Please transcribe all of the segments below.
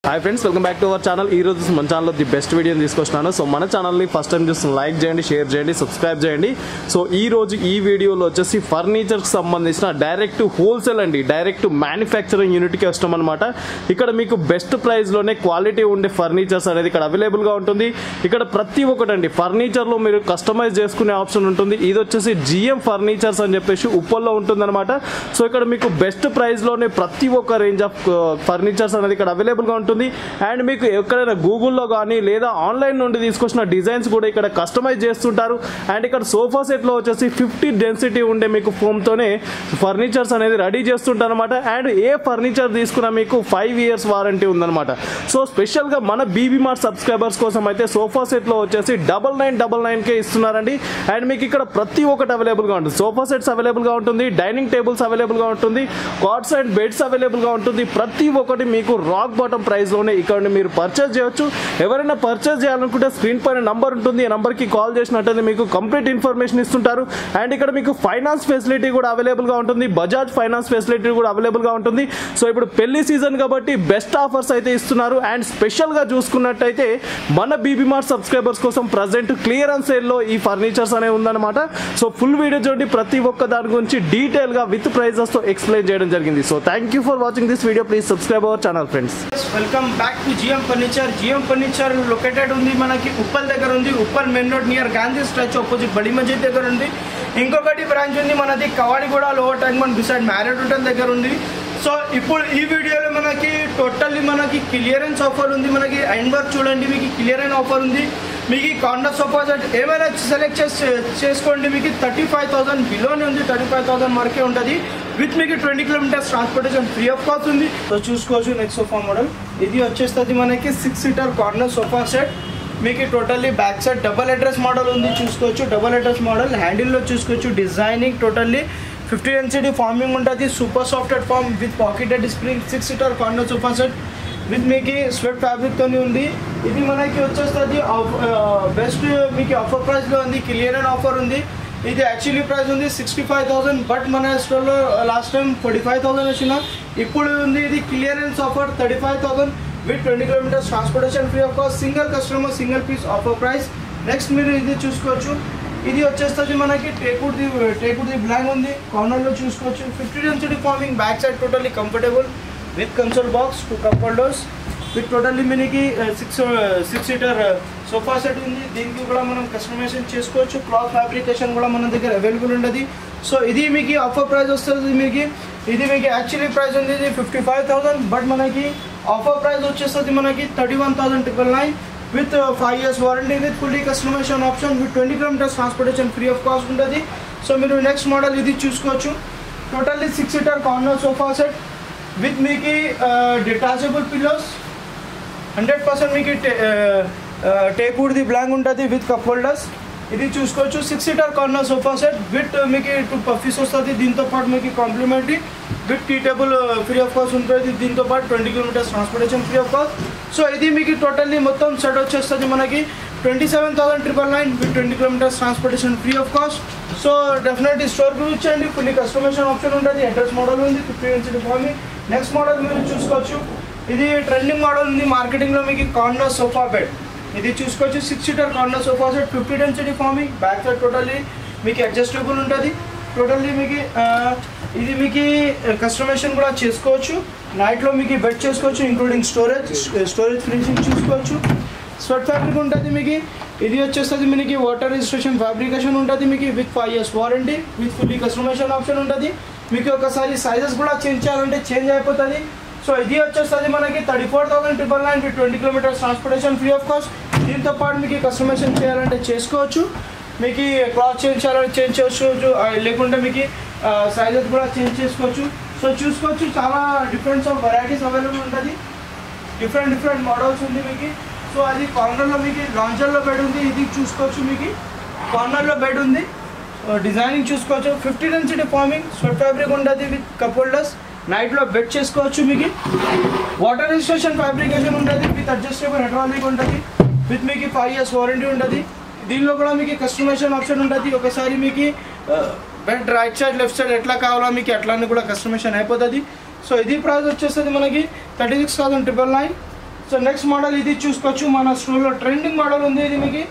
Hi friends, welcome back to our channel. ఈ రోజు మన ఛానల్లో ది బెస్ట్ వీడియోని తీసుకొచ్చినాను. సో మన ఛానల్ని ఫస్ట్ టైం చూస్తున్న లైక్ చేయండి, షేర్ చేయండి, సబ్స్క్రైబ్ చేయండి. సో ఈ రోజు ఈ వీడియోలో వచ్చేసి ఫర్నిచర్కి సంబంధించిన డైరెక్ట్ హోల్సేల్ అండి, డైరెక్ట్ మ్యానుఫ్యాక్చరింగ్ యూనిట్కి వస్తాం అనమాట. ఇక్కడ మీకు బెస్ట్ ప్రైస్లోనే క్వాలిటీ ఉండే ఫర్నిచర్స్ అనేది ఇక్కడ అవైలబుల్గా ఉంటుంది. ఇక్కడ ప్రతి ఒక్కటి అండి ఫర్నిచర్లో మీరు కస్టమైజ్ చేసుకునే ఆప్షన్ ఉంటుంది. ఇది వచ్చేసి జిఎం ఫర్నిచర్స్ అని చెప్పేసి ఉప్పల్లో ఉంటుందన్నమాట. సో ఇక్కడ మీకు బెస్ట్ ప్రైస్లోనే ప్రతి ఒక్క రేంజ్ ఆఫ్ ఫర్నిచర్స్ అనేది ఇక్కడ అవైలబుల్గా ఉంటుంది. అండ్ మీకు ఎక్కడైనా గూగుల్లో కానీ లేదా ఆన్లైన్ నుండి తీసుకొచ్చిన డిజైన్స్ కూడా ఇక్కడ కస్టమైజ్ చేస్తుంటారు. అండ్ ఇక్కడ సోఫా సెట్లో వచ్చేసి 50 డెన్సిటీ ఉండే మీకు ఫోమ్తోనే ఫర్నిచర్స్ అనేది రెడీ చేస్తుంటారు అనమాట. అండ్ ఏ ఫర్నిచర్ తీసుకున్నా మీకు 5 years వారంటీ ఉందన్నమాట. సో స్పెషల్గా మన బీబీ మార్ట్ సబ్స్క్రైబర్స్ కోసం అయితే సోఫా సెట్లో వచ్చేసి 9999కే ఇస్తున్నారండి. అండ్ మీకు ఇక్కడ ప్రతి ఒక్కటి అవైలబుల్గా ఉంటుంది. సోఫా సెట్స్ అవైలబుల్గా ఉంటుంది, డైనింగ్ టేబుల్స్ అవైలబుల్గా ఉంటుంది, కాట్స్ అండ్ బెడ్స్ అవైలబుల్గా ఉంటుంది. ప్రతి ఒక్కటి మీకు రాక్ బాటమ్ ప్రైస్లోనే ఇక్కడ మీరు పర్చేస్ చేయొచ్చు. ఎవరైనా పర్చేస్ చేయాలనుకుంటే స్క్రీన్ పైన నంబర్ ఉంటుంది, ఈ నంబర్కి కాల్ చేసినట్టయితే మీకు కంప్లీట్ ఇన్ఫర్మేషన్ ఇస్తుంటారు. అండ్ ఇక్కడ మీకు ఫైనాన్స్ ఫెసిలిటీ కూడా అవైలబుల్గా ఉంటుంది, బజాజ్ ఫైనాన్స్ ఫెసిలిటీ కూడా అవైలబుల్గా ఉంటుంది. సో ఇప్పుడు పెళ్లి సీజన్ కాబట్టి బెస్ట్ ఆఫర్స్ అయితే ఇస్తున్నారు. అండ్ స్పెషల్గా చూసుకున్నట్టయితే మన బీబీ మార్ట్ సబ్స్క్రైబర్స్ కోసం ప్రజెంట్ క్లియరెన్స్ సేల్లో ఈ ఫర్నిచర్స్ అనేవి ఉందన్నమాట. సో ఫుల్ వీడియో చూడండి, ప్రతి ఒక్క దాని గురించి డీటెయిల్గా విత్ ప్రైజెస్తో ఎక్స్ప్లెయిన్ చేయడం జరిగింది. So thank you for watching this video. Please subscribe our channel friends. Welcome back to GM furniture. GM furniture located ఉంది మనకి ఉప్పల్ దగ్గర ఉంది. Uppal main road near Gandhi statue opposite Badi Masjid దగ్గర ఉంది. ఇంకొకటి బ్రాంచ్ ఉంది మనది Kavadiguda Lower Tank Bund beside Marriott hotel దగ్గర ఉంది. సో ఇప్పుడు ఈ వీడియోలో మనకి టోటల్లీ మనకి క్లియరెన్స్ ఆఫర్ ఉంది. మనకి అండ్ వర్క్ చూడండి, మీకు క్లియరెన్స్ ఆఫర్ ఉంది. మీకు కార్నర్ సోఫా సెట్ ఏమైనా సెలెక్ట్ చేసుకోండి. మీకు 35,000 బిలోనే ఉంది, 35,000 వరకే ఉంటుంది. విత్ మీకు 20 kilometers transportation free of cost ఉంది. సో చూసుకోవచ్చు నెక్స్ట్ సోఫా మోడల్. ఇది వచ్చేస్తుంది మనకి 6 seater కార్నర్ సోఫా సెట్. మీకు totally back side double headrest model ఉంది, చూసుకోవచ్చు. డబల్ అడ్రస్ మోడల్ హ్యాండిల్లో చూసుకోవచ్చు. డిజైనింగ్ టోటల్లీ 50 density ఫార్మింగ్ ఉంటుంది. Super software foam with pocketed spring 6 seater corner sofa set with మీకు స్వెట్ ఫ్యాబ్రిక్తోనే ఉంది. ఇది మనకి వచ్చేస్తుంది బెస్ట్ మీకు ఆఫర్ ప్రైస్లో ఉంది. క్లియరెన్స్ ఆఫర్ ఉంది. ఇది యాక్చువల్లీ ప్రైస్ ఉంది 65,000, బట్ మన స్టోర్లో లాస్ట్ టైం 45,000 వచ్చిన. ఇప్పుడు ఉంది ఇది clearance offer 35,000 with 20 kilometers transportation free of cost. Single customer single piece offer price. Next మీరు ఇది చూసుకోవచ్చు. ఇది వచ్చేస్తుంది మనకి టేకుడ్ది బ్లాంక్ ఉంది. కార్నర్లో చూసుకోవచ్చు. 50 density farming back side totally comfortable with console box, 2 cup holders with totally మనకి 6 seater సోఫా సెట్ ఉంది. దీనికి కూడా మనం కస్టమైజేషన్ చేసుకోవచ్చు. క్లాత్ ఫ్యాబ్రికేషన్ కూడా మన దగ్గర అవైలబుల్ ఉంటుంది. సో ఇది మీకు ఆఫర్ ప్రైస్ వస్తుంది. ఇది మీకు యాక్చువల్లీ ప్రైస్ ఉంది 55,000, బట్ మనకి ఆఫర్ ప్రైస్ వచ్చేస్తుంది మనకి 31,999 with 5 years warranty with fully customisation option with 20 kilometers transportation free of cost ఉంటుంది. సో మీరు నెక్స్ట్ మోడల్ ఇది చూసుకోవచ్చు. Totally 6 seater corner sofa set with మీకు డిటాచబుల్ పిల్లోస్ 100% మీకు టేకుడ్ది బ్లాంక్ ఉంటుంది విత్ కప్ హోల్డర్స్. ఇది చూసుకోవచ్చు. 6 seater corner sofa set with మీకు 2 పఫీస్ వస్తుంది. దీంతో పాటు మీకు complimentary with tea table free of cost ఉంటుంది. దీంతో పాటు 20 kilometers transportation free of cost. So ఇది మీకు టోటల్లీ మొత్తం సెట్ వచ్చేస్తుంది మనకి 27,999 with 20 kilometers transportation free of cost. So definitely స్టోర్కి వచ్చేయండి. ఫుల్లీ కస్టమైజేషన్ ఆప్షన్ ఉంటుంది. అడ్రస్ మోడల్ ఉంది, 50 density ఫార్మింగ్. నెక్స్ట్ మోడల్ మీరు చూసుకోవచ్చు. ఇది ట్రెండింగ్ మోడల్ ఉంది మార్కెటింగ్లో. మీకు కార్నర్ సోఫా బెడ్ ఇది చూసుకోవచ్చు. 6 seater corner sofa set 50 density farming. Back side totally మీకు అడ్జస్టబుల్ ఉంటుంది. టోటల్లీ మీకు ఇది మీకు కస్టమైజేషన్ కూడా చేసుకోవచ్చు. నైట్లో మీకు బెడ్ చేసుకోవచ్చు, ఇంక్లూడింగ్ స్టోరేజ్ ఫినిషింగ్ చూసుకోవచ్చు. స్వెట్ ఫ్యాబ్రిక్ ఉంటుంది. మీకు ఇది వచ్చేస్తుంది మనకి వాటర్ రిజిస్ట్రేషన్ ఫ్యాబ్రికేషన్ ఉంటుంది. మీకు with 5 years warranty with fully customisation option ఉంటుంది. మీకు ఒకసారి సైజెస్ కూడా చేంజ్ చేయాలంటే చేంజ్ అయిపోతుంది. సో ఇది వచ్చేస్తుంది మనకి 34,999 with 20 kilometers transportation free of cost. దీంతో పాటు మీకు కస్టమైజేషన్ చేయాలంటే చేసుకోవచ్చు. మీకు క్లాత్ చేంజ్ చేయాలంటే చేంజ్ చేసుకోవచ్చు, లేకుంటే మీకు సైజెస్ కూడా చేంజ్ చేసుకోవచ్చు. సో చూసుకోవచ్చు, చాలా డిఫరెంట్స్ ఆఫ్ వెరైటీస్ అవైలబుల్ ఉంటుంది. డిఫరెంట్ మోడల్స్ ఉంది మీకు. సో అది కార్నర్లో మీకు లాంచర్లో బెడ్ ఉంది. ఇది చూసుకోవచ్చు. మీకు కార్నర్లో బెడ్ ఉంది. డిజైనింగ్ చూసుకోవచ్చు. 50 density ఫార్మింగ్ స్వెట్ ఫ్యాబ్రిక్ ఉంటుంది విత్ కప్ హోల్డర్స్. నైట్లో బెడ్ చేసుకోవచ్చు. మీకు వాటర్ రిజిస్ట్రేషన్ ఫ్యాబ్రికేషన్ ఉంటుంది విత్ అడ్జస్టబుల్ హైడ్రాలిక్ ఉంటుంది. విత్ మీకు 5 years వారంటీ ఉంటుంది. దీనిలో కూడా మీకు కస్టమైజేషన్ ఆప్షన్ ఉంటుంది. ఒకసారి మీకు bed right side left side ఎట్లా కావాలో మీకు అట్లానే కూడా కస్టమైజేషన్ అయిపోతుంది. సో ఇది ప్రైస్ వచ్చేస్తుంది మనకి 36,999 సో నెక్స్ట్ మోడల్ ఇది చూసుకోవచ్చు, మన స్టోర్లో ట్రెండింగ్ మోడల్ ఉంది. ఇది మీకు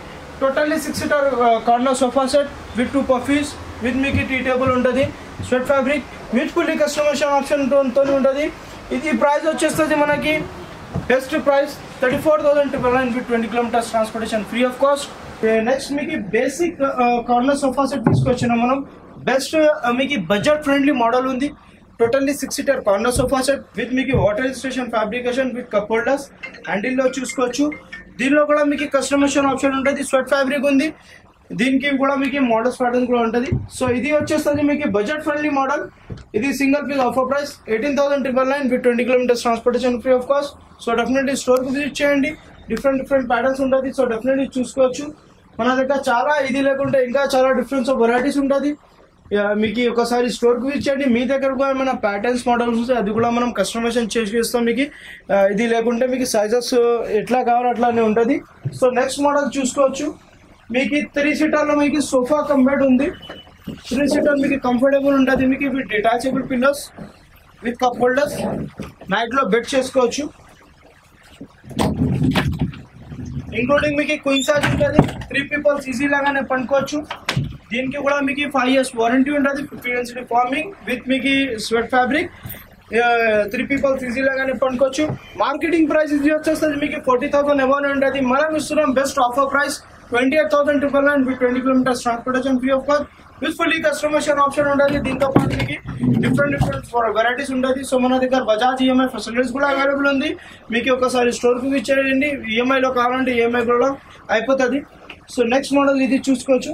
totally 6 seater corner sofa set with 2 puffies with మీకు టీ టేబుల్ ఉంటుంది, suede fabric with fully customisation ఆప్షన్తో ఉంటుంది. ఇది ప్రైస్ వచ్చేస్తుంది మనకి best price 34,999 with 20 kilometers transportation free of cost. Next మీకు బేసిక్ కార్నర్ సోఫా సెట్ తీసుకొచ్చినాం మనం. బెస్ట్ మీకు బడ్జెట్ ఫ్రెండ్లీ మోడల్ ఉంది. Totally 6 seater corner sofa set with మీకు water station fabrication with cup holders హ్యాండిల్లో చూసుకోవచ్చు. దీనిలో కూడా మీకు కస్టమైజేషన్ ఆప్షన్ ఉంటుంది, స్వెట్ ఫ్యాబ్రిక్ ఉంది. దీనికి కూడా మీకు మోడల్స్ ప్యాటర్న్ కూడా ఉంటుంది. సో ఇది వచ్చేస్తుంది మీకు బడ్జెట్ ఫ్రెండ్లీ మోడల్. ఇది single piece offer price 18,999 with 20 kilometers transportation free of cost. So definitely స్టోర్కి విజిట్ చేయండి, డిఫరెంట్ ప్యాటర్న్స్ ఉంటుంది. సో డెఫినెట్లీ చూసుకోవచ్చు. మన దగ్గర చాలా ఇది లేకుంటే ఇంకా చాలా డిఫరెన్స్ ఆఫ్ వెరైటీస్ ఉంటుంది. మీకు ఒకసారి స్టోర్కి విజిట్ చేయండి. మీ దగ్గర కూడా ఏమైనా ప్యాటర్న్స్ మోడల్స్ వస్తే అది కూడా మనం కస్టమైజేషన్ చేసి ఇస్తాం మీకు. ఇది లేకుంటే మీకు సైజెస్ ఎట్లా కావాలో అట్లానే ఉంటుంది. సో నెక్స్ట్ మోడల్ చూసుకోవచ్చు. మీకు 3 seaterలో మీకు సోఫా కమ్ బెడ్ ఉంది. 3 seater మీకు కంఫర్టబుల్ ఉంటుంది. మీకు with detachable pillows with cup holders నైట్లో బెడ్ చేసుకోవచ్చు. ఇంక్లూడింగ్ మీకు క్వీన్ సైజ్ ఉంటుంది. 3 people ఈజీ లాగానే పండుకోవచ్చు. దీనికి కూడా మీకు 5 years వారంటీ ఉంటుంది. 50 years ఫార్మింగ్ విత్ మీకు స్వెట్ ఫ్యాబ్రిక్. 3 people ఈజీ లాగానే పండుకోవచ్చు. మార్కెటింగ్ ప్రైస్ ఇది వచ్చేస్తుంది మీకు 40,000 అబౌవ్ ఉంటుంది. మనం ఇస్తున్నాం best offer price 28,999 with 20 kilometers transportation free of cost with fully customisation option ఉంటుంది. దీంతో పాటు మీకు డిఫరెంట్ వెరైటీస్ ఉంటుంది. సో మన దగ్గర బజాజ్ ఈఎంఐ ఫెసిలిటీస్ కూడా అవైలబుల్ ఉంది. మీకు ఒకసారి స్టోర్కి విజిట్ చేయండి. ఈఎంఐలో కావాలంటే ఈఎంఐ కూడా అయిపోతుంది. సో నెక్స్ట్ మోడల్ ఇది చూసుకోవచ్చు.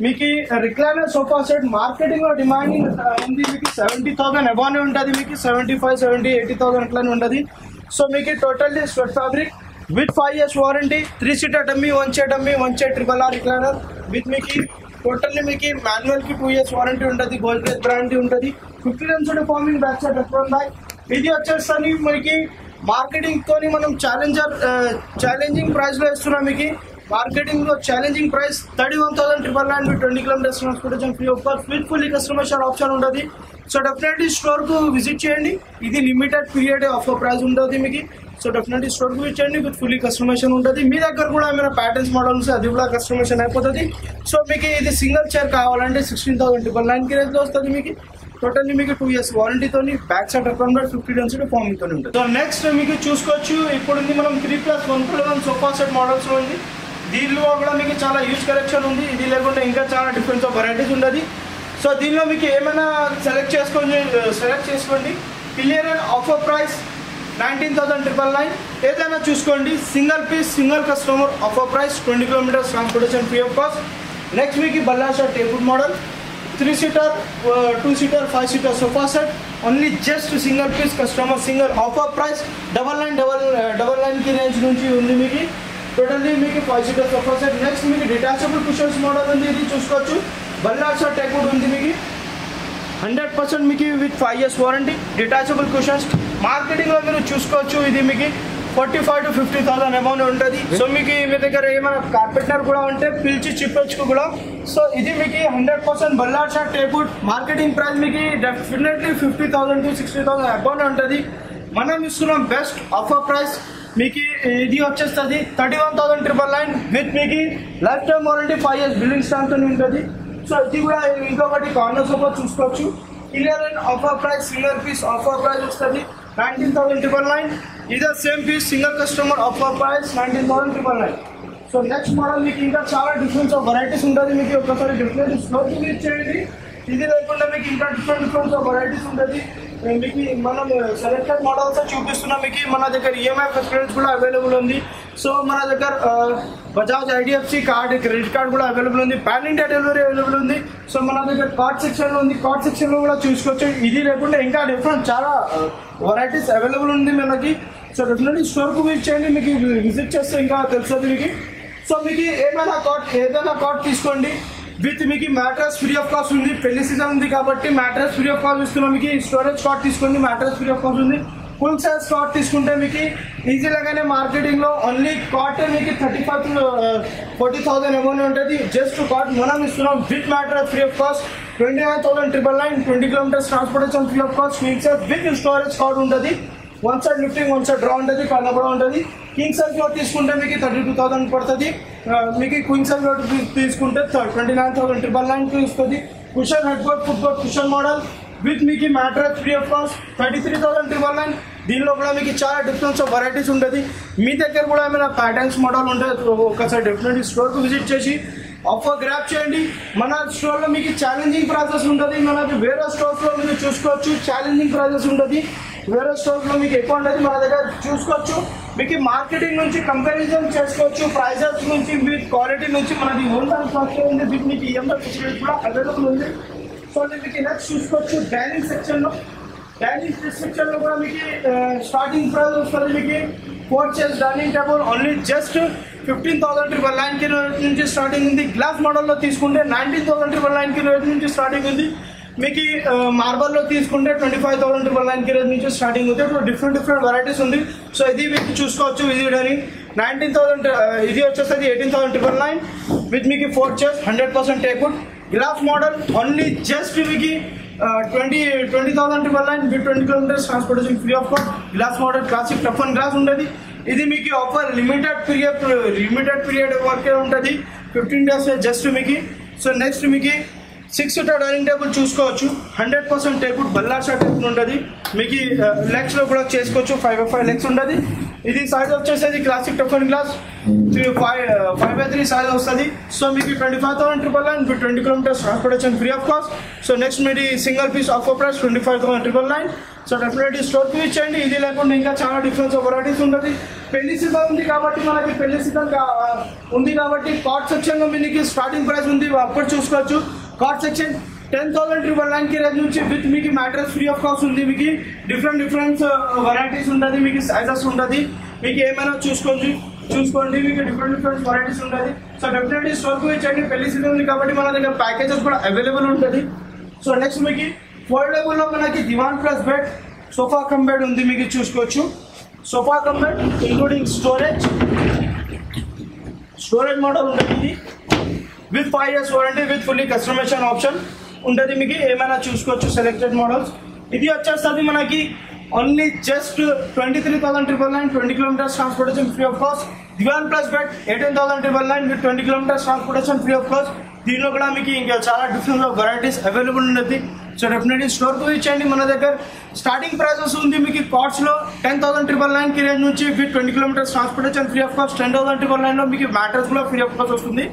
మీకు రిక్లైనర్ సోఫా సెట్ మార్కెటింగ్ లో డిమాండింగ్ ఉంది. మీకు 70,000 అబౌవ్ ఉంటుంది. మీకు 75, 70, 80,000 అట్లానే ఉంటుంది. సో మీకు totally sweat fabric with 5 years warranty, 3 seater dummy, 1 chair dummy, 1 chair RRR recliner with మీకు టోటల్లీ మీకు మాన్యువల్ కి 2 years వారంటీ ఉంటుంది. గోల్డ్ ప్లేస్ బ్రాండ్ ఉంటుంది. 50 runs ఫార్మింగ్ బ్యాక్ సైడ్ ఉన్నాయి. ఇది వచ్చేసి మనకి మార్కెటింగ్ తోని మనం ఛాలెంజింగ్ ప్రైస్ లో ఇస్తున్నాం. మీకు మార్కెటింగ్ లో challenging price 31,999 with 20 kilometers transportation free of cost with fully customisation option ఉంటుంది. సో డెఫినెట్లీ స్టోర్ కు విజిట్ చేయండి. ఇది లిమిటెడ్ పీరియడ్ ఆఫర్ ప్రైస్ ఉంటుంది మీకు. సో డెఫినెట్లీ స్టోర్ కు విజిట్ చేయండి. విత్ ఫుల్లీ కస్టమైజేషన్ ఉంటుంది. మీ దగ్గర కూడా ఏమైనా ప్యాటర్న్స్ మోడల్స్ అది కూడా కస్టమైజేషన్ అయిపోతుంది. సో మీకు ఇది సింగిల్ చైర్ కావాలంటే 16,999 రేంజ్ లో వస్తుంది. మీకు టోటల్లీ మీకు 2 years వారంటీతోని back side account 50 runs farming తోని ఉంటుంది. సో నెక్స్ట్ మీకు చూసుకోవచ్చు. ఇప్పుడు మనం 3+1+1 సోఫా సెట్ మోడల్స్ లో ఉంది. దీనిలో కూడా మీకు చాలా యూజ్ కలెక్షన్ ఉంది. ఇది లేకుండా ఇంకా చాలా డిఫరెన్స్ ఆఫ్ వెరైటీస్ ఉంటుంది. సో దీనిలో మీకు ఏమైనా సెలెక్ట్ చేసుకోండి. Clear and offer price 19,999. ఏదైనా చూసుకోండి. Single piece single customer offer price 20 kilometers transportation free of cost. Next మీకు బల్లాషా table model 3 seater, 2 seater, 5 seater sofa set only just single piece customer single offer price 9999 కి range నుంచి ఉంది. మీకు totally మీకు 5 seater sofa set. Next మీకు detachable cushions model ఉంది. ఇది చూసుకోవచ్చు. బల్లాషా టేబుల్ ఉంది. మీకు 100% మీకు with 5 years warranty. Detachable cushions marketing లో మీరు చూసుకోవచ్చు. ఇది మీకు 45,000 to 50,000 అమౌంట్ ఉంటుంది. సో మీకు మీ దగ్గర ఏమైనా కార్పెంటర్ కూడా ఉంటే పిలిచి చెప్పొచ్చు కూడా. సో ఇది మీకు 100% బల్లాషా టేబుల్. మార్కెటింగ్ ప్రైస్ మీకు డెఫినెట్లీ 50,000 to 60,000 అమౌంట్ ఉంటుంది. మనం ఇస్తున్నాం బెస్ట్ ఆఫర్ ప్రైస్. మీకు ఇది వచ్చేస్తుంది 31,999 విత్ మీకు lifetime warranty 5 years building stamp తో ఉంటుంది. సో ఇది కూడా ఇంకొకటి కార్నర్ సోఫా చూసుకోవచ్చు. Clear and offer price single piece offer price వస్తుంది 19,999. ఇదే same piece single customer offer price 19,999. So next model మీకు ఇంకా చాలా డిఫరెన్స్ ఆఫ్ వెరైటీస్ ఉంటుంది. మీకు ఒకసారి డిఫరెంట్ స్టోర్కి విజిట్ చేయండి. ఇది లేకుండా మీకు ఇంకా డిఫరెంట్ ఆఫ్ వెరైటీస్ ఉంటుంది. మీకు మనం సెలెక్టెడ్ మోడల్స్ చూపిస్తున్నాం. మీకు మన దగ్గర ఈఎంఐ ఫెసిలిటీస్ కూడా అవైలబుల్ ఉంది. సో మన దగ్గర Bajaj IDFC card, credit card కూడా అవైలబుల్ ఉంది. పాన్ ఇండియా డెలివరీ అవైలబుల్ ఉంది. సో మన దగ్గర కార్డ్ సెక్షన్లో ఉంది. కార్డ్ సెక్షన్లో కూడా చూసుకోవచ్చు. ఇది లేకుండా ఇంకా డిఫరెంట్ చాలా వెరైటీస్ అవైలబుల్ ఉంది మనకి. సో డెఫినెట్లీ స్టోర్కు విజిట్ చేయండి. మీకు విజిట్ చేస్తే ఇంకా తెలుస్తుంది మీకు. సో మీకు ఏదైనా కార్డ్ తీసుకోండి. విత్ మీకు మ్యాట్రస్ ఫ్రీ ఆఫ్ కాస్ట్ ఉంది. పెళ్లి సీజన్ ఉంది కాబట్టి మ్యాట్రస్ ఫ్రీ ఆఫ్ కాస్ట్ ఇస్తున్నాం. మీకు స్టోరేజ్ కార్డ్ తీసుకోండి. మ్యాట్రస్ ఫ్రీ ఆఫ్ కాస్ట్ ఉంది. ఫుల్ సైజ్ కార్డ్ తీసుకుంటే మీకు ఈజీగానే మార్కెటింగ్ లో ఓన్లీ కార్డ్ మీకు 35,000 to 40,000 అమౌంట్ ఉంటుంది. జస్ట్ కార్డ్ మనం ఇస్తున్నాం with mattress free of cost 29,999. 20 kilometers transportation free of cost. Full size with storage card ఉంటుంది. One side lifting one side drawer ఉంటుంది, పైన కూడా ఉంటుంది. కింగ్ సైజ్ లో తీసుకుంటే మీకు 32,000 పడుతుంది. మీకు క్వీన్ సైజ్ లో తీసుకుంటే 29,999 వస్తుంది. Cushion head board foot board cushion model with మీకు మ్యాట్రెస్ ఫ్రీ ఆఫ్ కాస్ట్ 33,999. దీనిలో కూడా మీకు చాలా డిఫరెన్స్ ఆఫ్ వెరైటీస్ ఉంటుంది. మీ దగ్గర కూడా ఏమైనా ప్యాటర్న్స్ మోడల్ ఉంటుంది ఒకసారి డెఫినెట్లీ స్టోర్కి విజిట్ చేసి ఆఫర్ గ్రాప్ చేయండి. మన స్టోర్లో మీకు ఛాలెంజింగ్ ప్రైజెస్ ఉంటుంది. మనకి వేరే స్టోర్స్లో మీరు చూసుకోవచ్చు ఛాలెంజింగ్ ప్రైజెస్ ఉంటుంది. వేరే స్టోర్స్లో మీకు ఎక్కువ ఉంటుంది, మన దగ్గర చూసుకోవచ్చు. మీకు మార్కెటింగ్ నుంచి కంపారిజన్ చేసుకోవచ్చు, ప్రైజెస్ నుంచి మీకు క్వాలిటీ నుంచి మనది హోల్సేల్ స్టాక్ ఉంది. మీకు ఈఎంఐ ఫెసిలిటీ కూడా అవైలబుల్ ఉంది. సో మీకు నెక్స్ట్ చూసుకోవచ్చు డైనింగ్ సెక్షన్లో. డైనింగ్ సెక్షన్లో కూడా మీకు స్టార్టింగ్ ప్రైస్ వస్తుంది. మీకు 4 chairs dining table only just 15,999 నుంచి స్టార్టింగ్ ఉంది. గ్లాస్ మోడల్లో తీసుకుంటే 19,999 నుంచి స్టార్టింగ్ ఉంది. మీకు మార్బల్లో తీసుకుంటే 25,999 నుంచి స్టార్టింగ్ ఉంది. డిఫరెంట్ వెరైటీస్ ఉంది. సో ఇది మీకు చూసుకోవచ్చు. ఇది డైనింగ్ 19,000, ఇది వచ్చేస్తుంది 18,999 విత్ మీకు 4 chairs 100% teakwood. Glass model only just మీకు 20,999 with 20 kilometers transportation free of cost. Glass model classic tough and glass ఉంటుంది. ఇది మీకు ఆఫర్ లిమిటెడ్ పీరియడ్ వరకే ఉంటుంది, 15 days జస్ట్ మీకు. సో నెక్స్ట్ మీకు 6-seater డైనింగ్ టేబుల్ చూసుకోవచ్చు. 100% టేబుల్ బల్లాషా టేబుల్ ఉంటుంది. మీకు లెగ్స్లో కూడా చేసుకోవచ్చు, 5x5 లెగ్స్ ఉంటుంది. ఇది సైజ్ వచ్చేసేది classic tough and glass 5x3 size వస్తుంది. సో మీకు 25,999 with 20 kilometers transportation free of cost. So next మీది single piece offer price 25,999. So definitely స్టోర్కి ఇచ్చేయండి. ఇది లేకుండా ఇంకా చాలా డిఫరెన్స్ ఆఫ్ వెరైటీస్ ఉంటుంది. పెళ్లి సీజన్ ఉంది కాబట్టి మనకి ఉంది కాబట్టి కాట్ సెక్షన్లో మీకు స్టార్టింగ్ ప్రైస్ ఉంది, అప్పుడు చూసుకోవచ్చు. కాట్ సెక్షన్ 10,999 రేంజ్ నుంచి విత్ మీకు మ్యాట్రెస్ ఫ్రీ ఆఫ్ కాస్ట్ ఉంది. మీకు డిఫరెంట్ వెరైటీస్ ఉంటుంది, మీకు సైజెస్ ఉంటుంది. మీకు ఏమైనా చూసుకోండి. మీకు డిఫరెంట్ వెరైటీస్ ఉంటుంది. సో డెఫినెట్లీ స్టోర్కి ఇచ్చేయండి. పెళ్లి సీజన్ ఉంది కాబట్టి మన దగ్గర ప్యాకేజెస్ కూడా అవైలబుల్ ఉంటుంది. సో నెక్స్ట్ మీకు ఫోల్డబుల్లో మనకి divan plus bed sofa cum bed ఉంది. మీకు చూసుకోవచ్చు sofa cum bed including storage model ఉంటుంది. ఇది with 5 years warranty with fully customisation option ఉంటుంది. మీకు ఏమైనా చూసుకోవచ్చు సెలెక్టెడ్ మోడల్స్. ఇది వచ్చేస్తుంది మనకి only just 23,999 20 kilometers transportation free of cost. Divan plus bed 18,999 with 20 kilometers transportation free of cost. దీనిలో కూడా మీకు ఇంకా చాలా డిఫరెంట్ వెరైటీస్ అవైలబుల్ ఉంటుంది. సో డెఫినెట్లీ స్టోర్కు ఇచ్చేయండి. మన దగ్గర స్టార్టింగ్ ప్రైజెస్ ఉంది. మీకు కాస్ట్లో 10,999 రేంజ్ నుంచి with 20 kilometers transportation free of cost. 10,999లో మీకు మ్యాట్రెస్ కూడా ఫ్రీ ఆఫ్ కాస్ట్ వస్తుంది.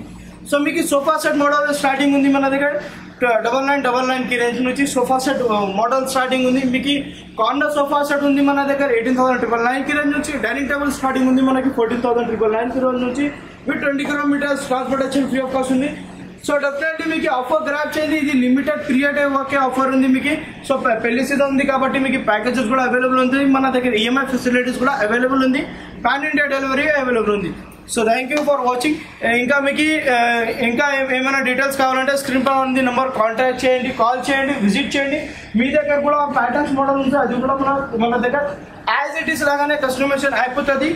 సో మీకు సోఫా సెట్ మోడల్ స్టార్టింగ్ ఉంది మన దగ్గర 9999 రేంజ్ నుంచి సోఫా సెట్ మోడల్ స్టార్టింగ్ ఉంది. మీకు కార్నర్ సోఫా సెట్ ఉంది మన దగ్గర 18,999 రేంజ్ నుంచి. డైనింగ్ టేబుల్ స్టార్టింగ్ ఉంది మనకి 14,999 రేంజ్ నుంచి with 20 kilometers transportation free of cost ఉంది. సో డెఫినెట్లీ మీకు ఆఫర్ గ్రాప్ చేయండి. ఇది లిమిటెడ్ పీరియడ్ ఒకే ఆఫర్ ఉంది మీకు. సో పెళ్లి సీజన్ ఉంది కాబట్టి మీకు ప్యాకేజెస్ కూడా అవైలబుల్ ఉంది. మన దగ్గర ఈఎంఐ ఫెసిలిటీస్ కూడా అవైలబుల్ ఉంది. పాన్ ఇండియా డెలివరీ అవైలబుల్ ఉంది. So thank you for watching. ఇంకా మీకు ఇంకా ఏమైనా డీటెయిల్స్ కావాలంటే స్క్రీన్ పై ఉంది నెంబర్ కాంటాక్ట్ చేయండి, కాల్ చేయండి, విజిట్ చేయండి. మీ దగ్గర కూడా ప్యాటర్న్స్ మోడల్ ఉంది, అది కూడా మన దగ్గర యాజ్ ఇట్ ఈస్ లాగానే కస్టమైజేషన్ అయిపోతుంది.